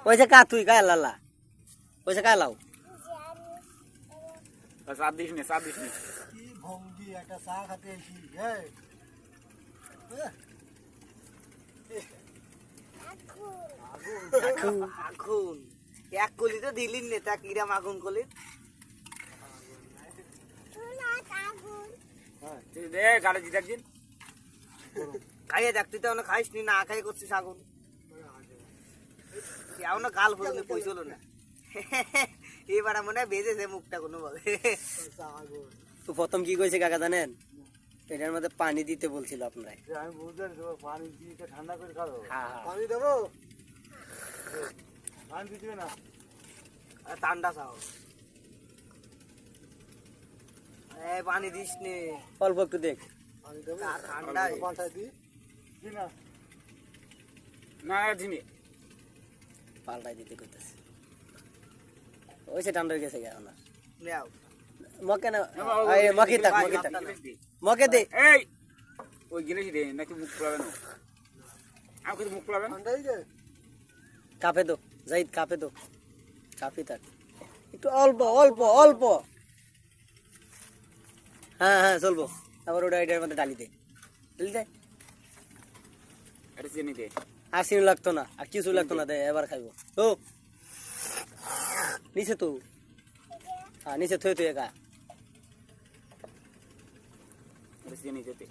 ওইসে কা তুই কা লালা ওইসে কা লাও চাপ দিস নে চাপ দিস নে কি ভঙ্গি একটা চা খাতে এসি আগুন এক কলি তো দিলি নে তা কিরাম আগুন কলি দে গাড়ি দিতে একদিন খাইয়ে দেখ তুই তো এখনো খাইস নি না খাই করছিস আগুন এখনো গাল পর্যন্ত পয়সলো না এবার মনে হয় বেজেছে মুখটা কোনো ভাবে তো প্রথম কি কইছে কাকা জানেন এটার মধ্যে পানি দিতে বলছিল আপনারা আমি বুঝতে পানি দিয়ে ঠান্ডা করে খাবো হ্যাঁ পানি দেবো পানি দিবে না ঠান্ডা খাও পানি দিস নে অল্প একটু দেখ পানি দেবো ঠান্ডা পাল্টাই দিই কি না না দিনে পাল্টাই দিতে কইতেছে ওইসে ঠান্ডা হয়ে গেছে এখন আর নেও মকে না মকে থাক মকে দে এই ওই গিলেছি দে নাকি মুখ পোড়াবে না আমি কিন্তু মুখ পোড়াবে না ঠান্ডাই যে কাপে দো জাহিদ কাপে দো কাপে থাক একটু অল্প অল্প অল্প হ্যাঁ হ্যাঁ চলবো আবার ওটা এটার মধ্যে ডালি দে এটা চিনি দে আর চিনি লাগতো না আর কিছু লাগতো না দে এবার খাইবো ও নিচে তো হ্যাঁ নিচে থয়ে তুই একা এটা চিনি দিতে